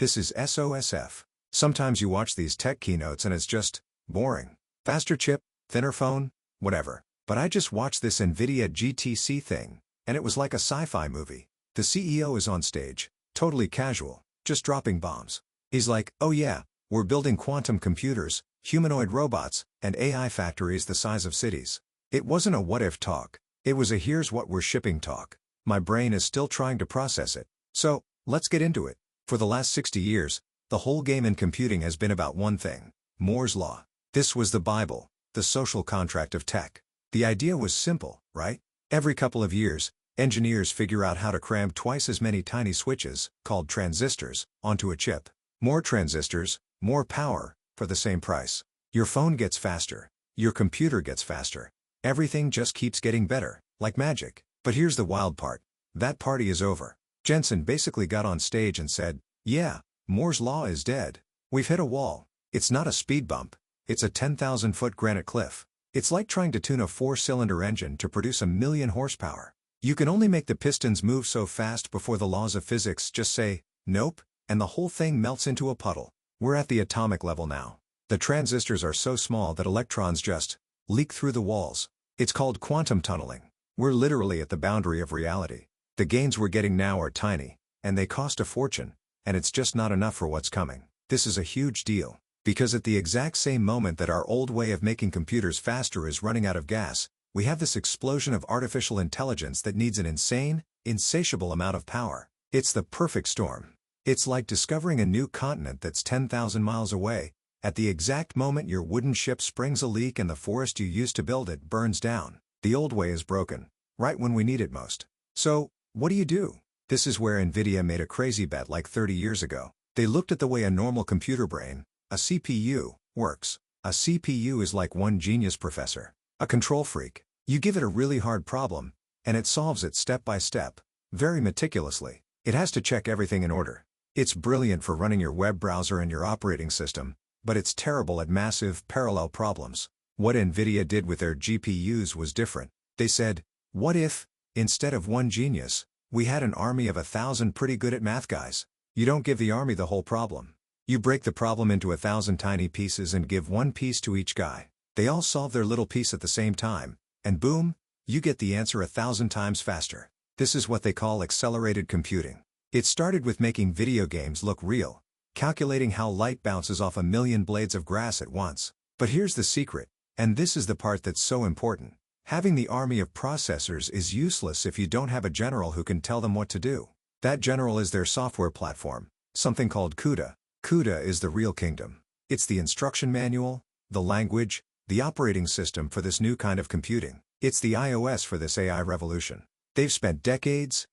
This is SOSF. Sometimes you watch these tech keynotes and it's just boring. Faster chip, thinner phone, whatever. But I just watched this NVIDIA GTC thing, and it was like a sci-fi movie. The CEO is on stage, totally casual, just dropping bombs. He's like, oh yeah, we're building quantum computers, humanoid robots, and AI factories the size of cities. It wasn't a what-if talk. It was a here's what we're shipping talk. My brain is still trying to process it. So, let's get into it. For the last 60 years, the whole game in computing has been about one thing: Moore's Law. This was the Bible, the social contract of tech. The idea was simple, right? Every couple of years, engineers figure out how to cram twice as many tiny switches, called transistors, onto a chip. More transistors, more power, for the same price. Your phone gets faster. Your computer gets faster. Everything just keeps getting better, like magic. But here's the wild part. That party is over. Jensen basically got on stage and said, yeah, Moore's Law is dead. We've hit a wall. It's not a speed bump. It's a 10,000-foot granite cliff. It's like trying to tune a 4-cylinder engine to produce 1,000,000 horsepower. You can only make the pistons move so fast before the laws of physics just say, nope, and the whole thing melts into a puddle. We're at the atomic level now. The transistors are so small that electrons just leak through the walls. It's called quantum tunneling. We're literally at the boundary of reality. The gains we're getting now are tiny, and they cost a fortune, and it's just not enough for what's coming. This is a huge deal, because at the exact same moment that our old way of making computers faster is running out of gas, we have this explosion of artificial intelligence that needs an insane, insatiable amount of power. It's the perfect storm. It's like discovering a new continent that's 10,000 miles away. At the exact moment your wooden ship springs a leak and the forest you used to build it burns down. The old way is broken, right when we need it most. So, what do? This is where NVIDIA made a crazy bet like 30 years ago. They looked at the way a normal computer brain, a CPU, works. A CPU is like one genius professor, a control freak. You give it a really hard problem, and it solves it step by step, very meticulously. It has to check everything in order. It's brilliant for running your web browser and your operating system, but it's terrible at massive, parallel problems. What NVIDIA did with their GPUs was different. They said, what if, instead of one genius, we had an army of 1,000 pretty good at math guys? You don't give the army the whole problem. You break the problem into 1,000 tiny pieces and give one piece to each guy. They all solve their little piece at the same time, and boom, you get the answer 1,000 times faster. This is what they call accelerated computing. It started with making video games look real, calculating how light bounces off 1,000,000 blades of grass at once. But here's the secret, and this is the part that's so important. Having the army of processors is useless if you don't have a general who can tell them what to do. That general is their software platform, something called CUDA. CUDA is the real kingdom. It's the instruction manual, the language, the operating system for this new kind of computing. It's the iOS for this AI revolution. They've spent decades,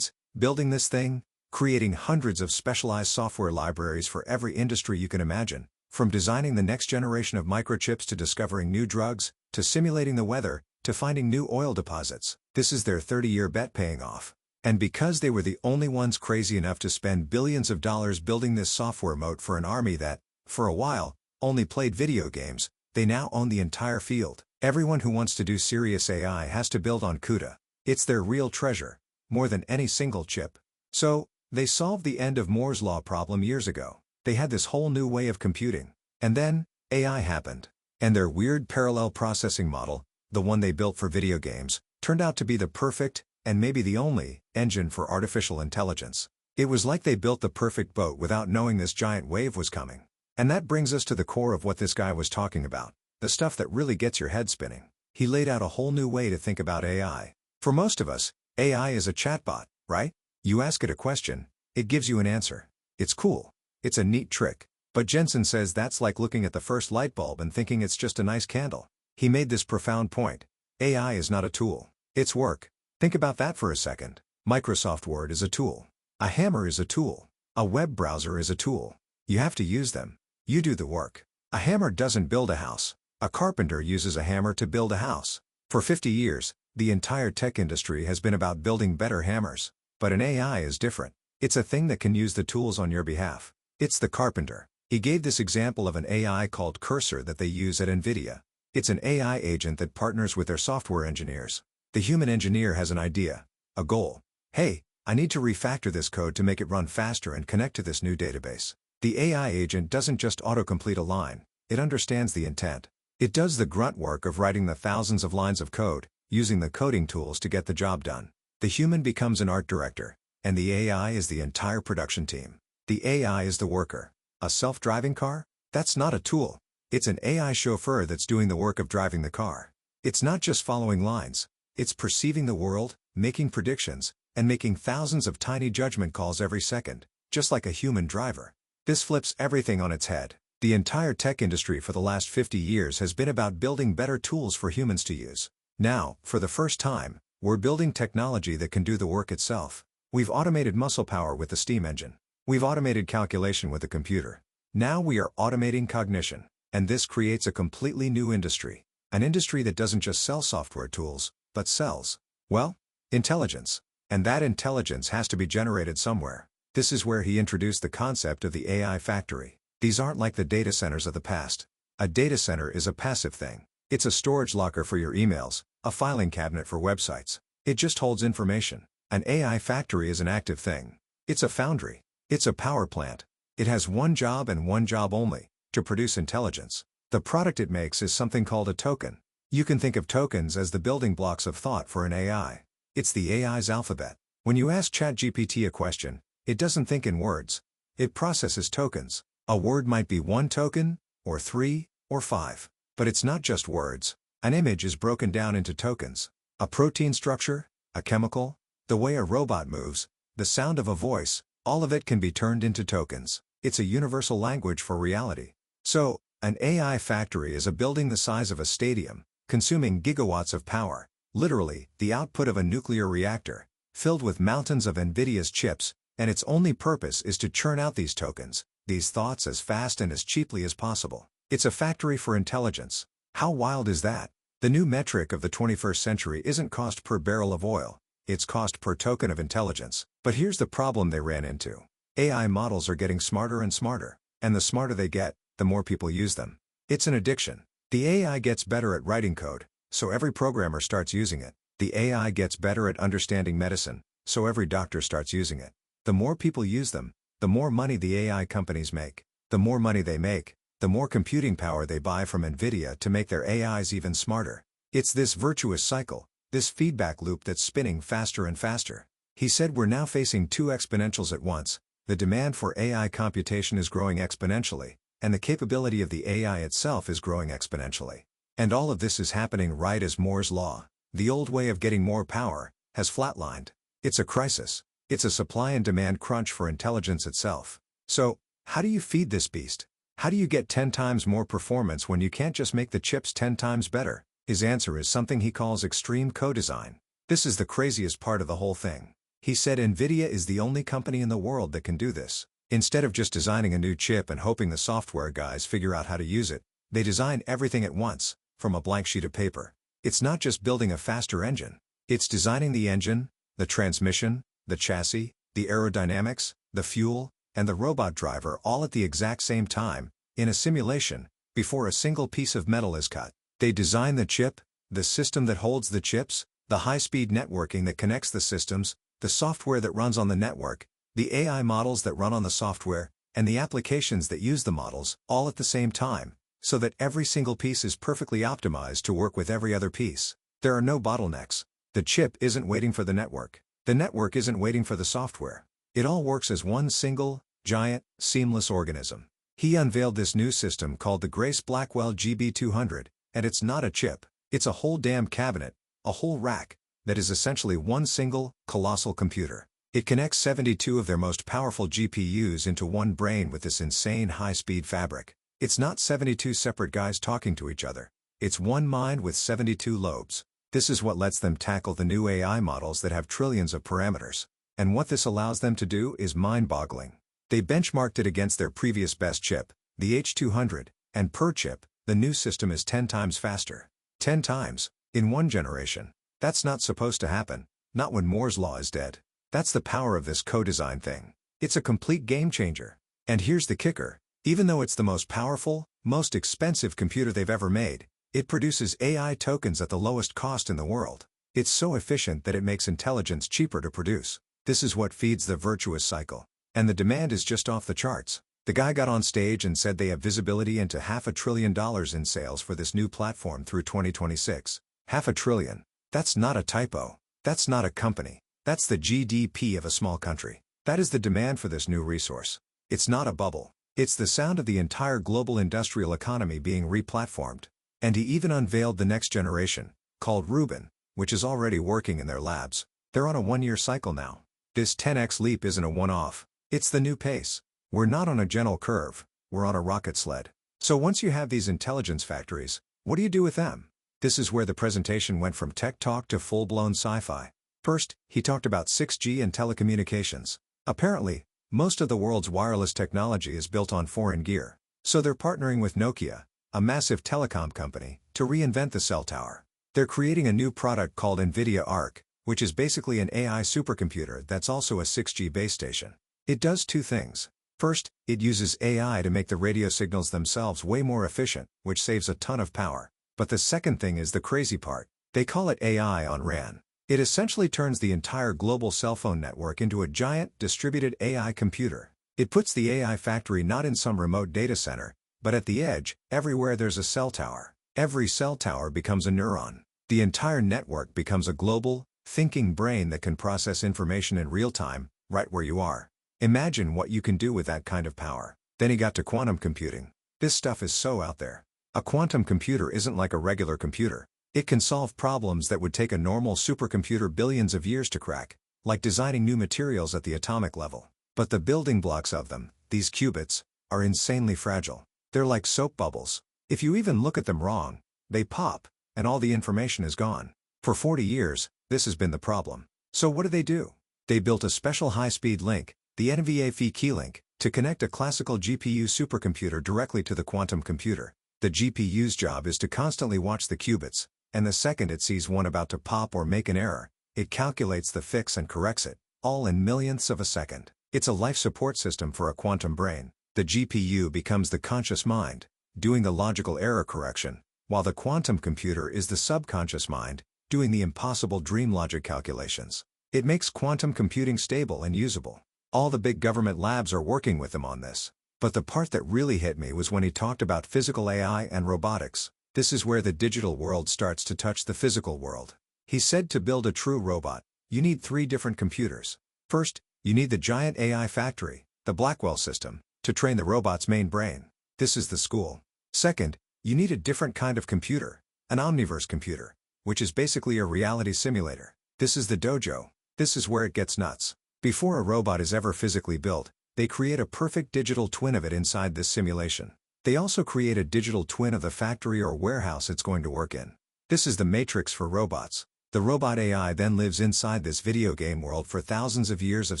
building this thing, creating hundreds of specialized software libraries for every industry you can imagine, from designing the next generation of microchips to discovering new drugs, to simulating the weather, to finding new oil deposits. This is their 30-year bet paying off. And because they were the only ones crazy enough to spend billions of dollars building this software moat for an army that, for a while, only played video games, they now own the entire field. Everyone who wants to do serious AI has to build on CUDA. It's their real treasure, more than any single chip. So, they solved the end of Moore's Law problem years ago. They had this whole new way of computing. And then, AI happened. And their weird parallel processing model, the one they built for video games, turned out to be the perfect, and maybe the only, engine for artificial intelligence. It was like they built the perfect boat without knowing this giant wave was coming. And that brings us to the core of what this guy was talking about, the stuff that really gets your head spinning. He laid out a whole new way to think about AI. For most of us, AI is a chatbot, right? You ask it a question, it gives you an answer. It's cool. It's a neat trick. But Jensen says that's like looking at the first light bulb and thinking it's just a nice candle. He made this profound point. AI is not a tool. It's work. Think about that for a second. Microsoft Word is a tool. A hammer is a tool. A web browser is a tool. You have to use them. You do the work. A hammer doesn't build a house. A carpenter uses a hammer to build a house. For 50 years, the entire tech industry has been about building better hammers. But an AI is different. It's a thing that can use the tools on your behalf. It's the carpenter. He gave this example of an AI called Cursor that they use at NVIDIA. It's an AI agent that partners with their software engineers. The human engineer has an idea, a goal. Hey, I need to refactor this code to make it run faster and connect to this new database. The AI agent doesn't just autocomplete a line, it understands the intent. It does the grunt work of writing the thousands of lines of code, using the coding tools to get the job done. The human becomes an art director, and the AI is the entire production team. The AI is the worker. A self-driving car? That's not a tool. It's an AI chauffeur that's doing the work of driving the car. It's not just following lines. It's perceiving the world, making predictions, and making thousands of tiny judgment calls every second, just like a human driver. This flips everything on its head. The entire tech industry for the last 50 years has been about building better tools for humans to use. Now, for the first time, we're building technology that can do the work itself. We've automated muscle power with the steam engine. We've automated calculation with the computer. Now we are automating cognition. And this creates a completely new industry. An industry that doesn't just sell software tools, but sells, well, intelligence. And that intelligence has to be generated somewhere. This is where he introduced the concept of the AI factory. These aren't like the data centers of the past. A data center is a passive thing. It's a storage locker for your emails, a filing cabinet for websites. It just holds information. An AI factory is an active thing. It's a foundry. It's a power plant. It has one job and one job only, to produce intelligence. The product it makes is something called a token. You can think of tokens as the building blocks of thought for an AI. It's the AI's alphabet. When you ask ChatGPT a question, it doesn't think in words. It processes tokens. A word might be 1 token, or 3, or 5. But it's not just words. An image is broken down into tokens. A protein structure, a chemical, the way a robot moves, the sound of a voice, all of it can be turned into tokens. It's a universal language for reality. So, an AI factory is a building the size of a stadium, consuming gigawatts of power, literally, the output of a nuclear reactor, filled with mountains of NVIDIA's chips, and its only purpose is to churn out these tokens, these thoughts as fast and as cheaply as possible. It's a factory for intelligence. How wild is that? The new metric of the 21st century isn't cost per barrel of oil, it's cost per token of intelligence. But here's the problem they ran into. AI models are getting smarter and smarter, and the smarter they get, the more people use them. It's an addiction. The AI gets better at writing code, so every programmer starts using it. The AI gets better at understanding medicine, so every doctor starts using it. The more people use them, the more money the AI companies make. The more money they make, the more computing power they buy from NVIDIA to make their AIs even smarter. It's this virtuous cycle, this feedback loop that's spinning faster and faster. He said we're now facing 2 exponentials at once. The demand for AI computation is growing exponentially, and the capability of the AI itself is growing exponentially. And all of this is happening right as Moore's law, the old way of getting more power, has flatlined. It's a crisis. It's a supply and demand crunch for intelligence itself. So, how do you feed this beast? How do you get 10 times more performance when you can't just make the chips 10 times better? His answer is something he calls extreme co-design. This is the craziest part of the whole thing. He said NVIDIA is the only company in the world that can do this. Instead of just designing a new chip and hoping the software guys figure out how to use it, they design everything at once, from a blank sheet of paper. It's not just building a faster engine. It's designing the engine, the transmission, the chassis, the aerodynamics, the fuel, and the robot driver all at the exact same time, in a simulation, before a single piece of metal is cut. They design the chip, the system that holds the chips, the high-speed networking that connects the systems, the software that runs on the network, the AI models that run on the software, and the applications that use the models, all at the same time, so that every single piece is perfectly optimized to work with every other piece. There are no bottlenecks. The chip isn't waiting for the network. The network isn't waiting for the software. It all works as one single, giant, seamless organism. He unveiled this new system called the Grace Blackwell GB200, and it's not a chip. It's a whole damn cabinet, a whole rack, that is essentially one single, colossal computer. It connects 72 of their most powerful GPUs into one brain with this insane high-speed fabric. It's not 72 separate guys talking to each other. It's one mind with 72 lobes. This is what lets them tackle the new AI models that have trillions of parameters. And what this allows them to do is mind-boggling. They benchmarked it against their previous best chip, the H200, and per chip, the new system is 10 times faster. 10 times, in one generation. That's not supposed to happen, not when Moore's law is dead. That's the power of this co-design thing. It's a complete game changer. And here's the kicker. Even though it's the most powerful, most expensive computer they've ever made, it produces AI tokens at the lowest cost in the world. It's so efficient that it makes intelligence cheaper to produce. This is what feeds the virtuous cycle. And the demand is just off the charts. The guy got on stage and said they have visibility into $500 billion in sales for this new platform through 2026. $500 billion. That's not a typo. That's not a company. That's the GDP of a small country. That is the demand for this new resource. It's not a bubble. It's the sound of the entire global industrial economy being re-platformed. And he even unveiled the next generation, called Rubin, which is already working in their labs. They're on a 1-year cycle now. This 10x leap isn't a one-off. It's the new pace. We're not on a gentle curve, we're on a rocket sled. So once you have these intelligence factories, what do you do with them? This is where the presentation went from tech talk to full-blown sci-fi. First, he talked about 6G and telecommunications. Apparently, most of the world's wireless technology is built on foreign gear. So they're partnering with Nokia, a massive telecom company, to reinvent the cell tower. They're creating a new product called NVIDIA Arc, which is basically an AI supercomputer that's also a 6G base station. It does two things. First, it uses AI to make the radio signals themselves way more efficient, which saves a ton of power. But the second thing is the crazy part. They call it AI on RAN. It essentially turns the entire global cell phone network into a giant, distributed AI computer. It puts the AI factory not in some remote data center, but at the edge, everywhere there's a cell tower. Every cell tower becomes a neuron. The entire network becomes a global, thinking brain that can process information in real time, right where you are. Imagine what you can do with that kind of power. Then he got to quantum computing. This stuff is so out there. A quantum computer isn't like a regular computer. It can solve problems that would take a normal supercomputer billions of years to crack, like designing new materials at the atomic level. But the building blocks of them, these qubits, are insanely fragile. They're like soap bubbles. If you even look at them wrong, they pop, and all the information is gone. For 40 years, this has been the problem. So what do? They built a special high-speed link, the NVIDIA Keylink, to connect a classical GPU supercomputer directly to the quantum computer. The GPU's job is to constantly watch the qubits, and the second it sees one about to pop or make an error, it calculates the fix and corrects it, all in millionths of a second. It's a life support system for a quantum brain. The GPU becomes the conscious mind, doing the logical error correction, while the quantum computer is the subconscious mind, doing the impossible dream logic calculations. It makes quantum computing stable and usable. All the big government labs are working with him on this. But the part that really hit me was when he talked about physical AI and robotics. This is where the digital world starts to touch the physical world. He said to build a true robot, you need 3 different computers. First, you need the giant AI factory, the Blackwell system, to train the robot's main brain. This is the school. Second, you need a different kind of computer, an omniverse computer, which is basically a reality simulator. This is the dojo. This is where it gets nuts. Before a robot is ever physically built, they create a perfect digital twin of it inside this simulation. They also create a digital twin of the factory or warehouse it's going to work in. This is the matrix for robots. The robot AI then lives inside this video game world for thousands of years of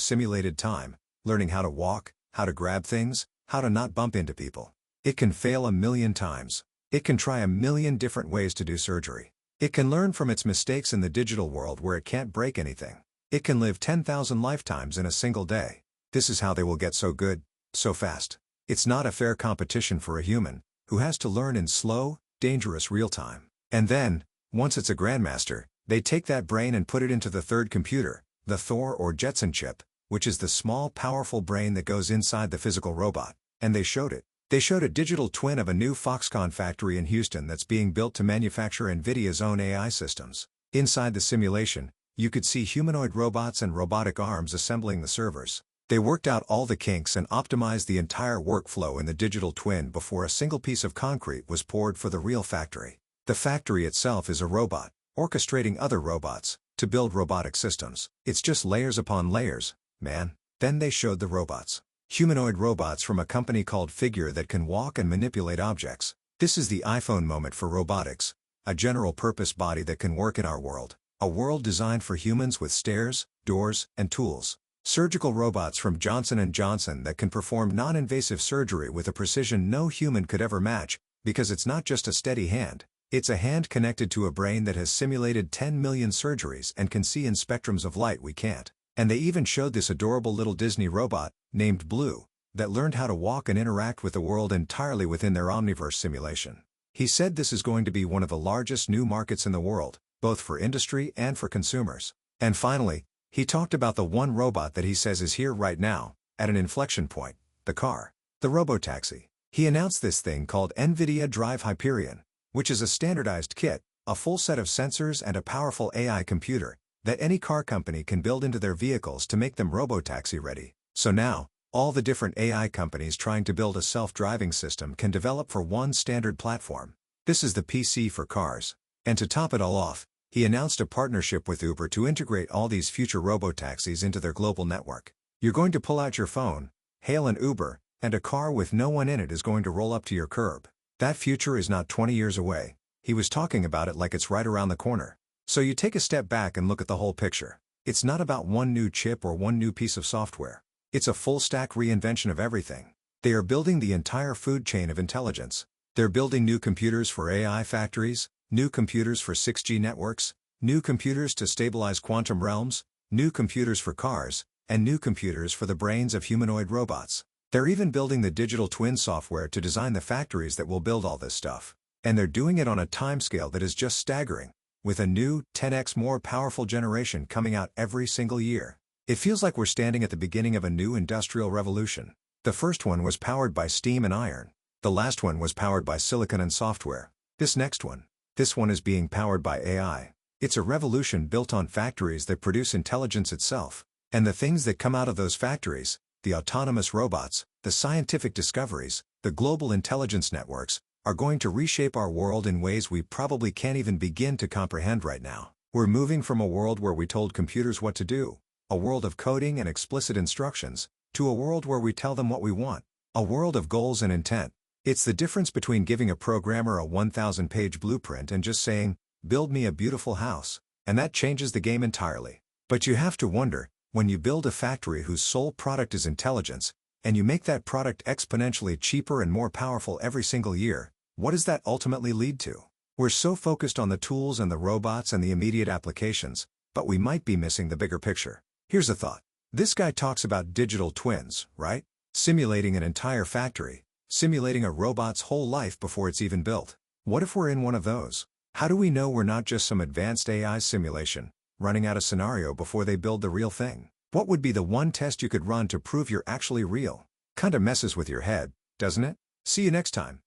simulated time, learning how to walk, how to grab things, how to not bump into people. It can fail 1,000,000 times. It can try 1,000,000 different ways to do surgery. It can learn from its mistakes in the digital world where it can't break anything. It can live 10,000 lifetimes in a single day. This is how they will get so good, so fast. It's not a fair competition for a human, who has to learn in slow, dangerous real time. And then, once it's a grandmaster, they take that brain and put it into the third computer, the Thor or Jetson chip, which is the small powerful brain that goes inside the physical robot. And they showed it. They showed a digital twin of a new Foxconn factory in Houston that's being built to manufacture NVIDIA's own AI systems. Inside the simulation, you could see humanoid robots and robotic arms assembling the servers. They worked out all the kinks and optimized the entire workflow in the digital twin before a single piece of concrete was poured for the real factory. The factory itself is a robot, orchestrating other robots, to build robotic systems. It's just layers upon layers, man. Then they showed the robots. Humanoid robots from a company called Figure that can walk and manipulate objects. This is the iPhone moment for robotics. A general-purpose body that can work in our world. A world designed for humans with stairs, doors, and tools. Surgical robots from Johnson & Johnson that can perform non-invasive surgery with a precision no human could ever match, because it's not just a steady hand. It's a hand connected to a brain that has simulated 10 million surgeries and can see in spectrums of light we can't. And they even showed this adorable little Disney robot, named Blue, that learned how to walk and interact with the world entirely within their Omniverse simulation. He said this is going to be one of the largest new markets in the world, both for industry and for consumers. And finally, He talked about the one robot that he says is here right now, at an inflection point, the car. The robotaxi. He announced this thing called NVIDIA Drive Hyperion, which is a standardized kit, a full set of sensors and a powerful AI computer, that any car company can build into their vehicles to make them robotaxi ready. So now, all the different AI companies trying to build a self-driving system can develop for one standard platform. This is the PC for cars. And to top it all off, he announced a partnership with Uber to integrate all these future robotaxis into their global network. You're going to pull out your phone, hail an Uber, and a car with no one in it is going to roll up to your curb. That future is not 20 years away. He was talking about it like it's right around the corner. So you take a step back and look at the whole picture. It's not about one new chip or one new piece of software. It's a full-stack reinvention of everything. They are building the entire food chain of intelligence. They're building new computers for AI factories, new computers for 6G networks, new computers to stabilize quantum realms, new computers for cars, and new computers for the brains of humanoid robots. They're even building the digital twin software to design the factories that will build all this stuff. And they're doing it on a timescale that is just staggering, with a new, 10x more powerful generation coming out every single year. It feels like we're standing at the beginning of a new industrial revolution. The first one was powered by steam and iron. The last one was powered by silicon and software. This one is being powered by AI. It's a revolution built on factories that produce intelligence itself. And the things that come out of those factories, the autonomous robots, the scientific discoveries, the global intelligence networks, are going to reshape our world in ways we probably can't even begin to comprehend right now. We're moving from a world where we told computers what to do, a world of coding and explicit instructions, to a world where we tell them what we want, a world of goals and intent. It's the difference between giving a programmer a 1,000-page blueprint and just saying, "Build me a beautiful house," and that changes the game entirely. But you have to wonder, when you build a factory whose sole product is intelligence, and you make that product exponentially cheaper and more powerful every single year, what does that ultimately lead to? We're so focused on the tools and the robots and the immediate applications, but we might be missing the bigger picture. Here's a thought. This guy talks about digital twins, right? Simulating an entire factory, simulating a robot's whole life before it's even built. What if we're in one of those? How do we know we're not just some advanced AI simulation, running out a scenario before they build the real thing? What would be the one test you could run to prove you're actually real? Kinda messes with your head, doesn't it? See you next time.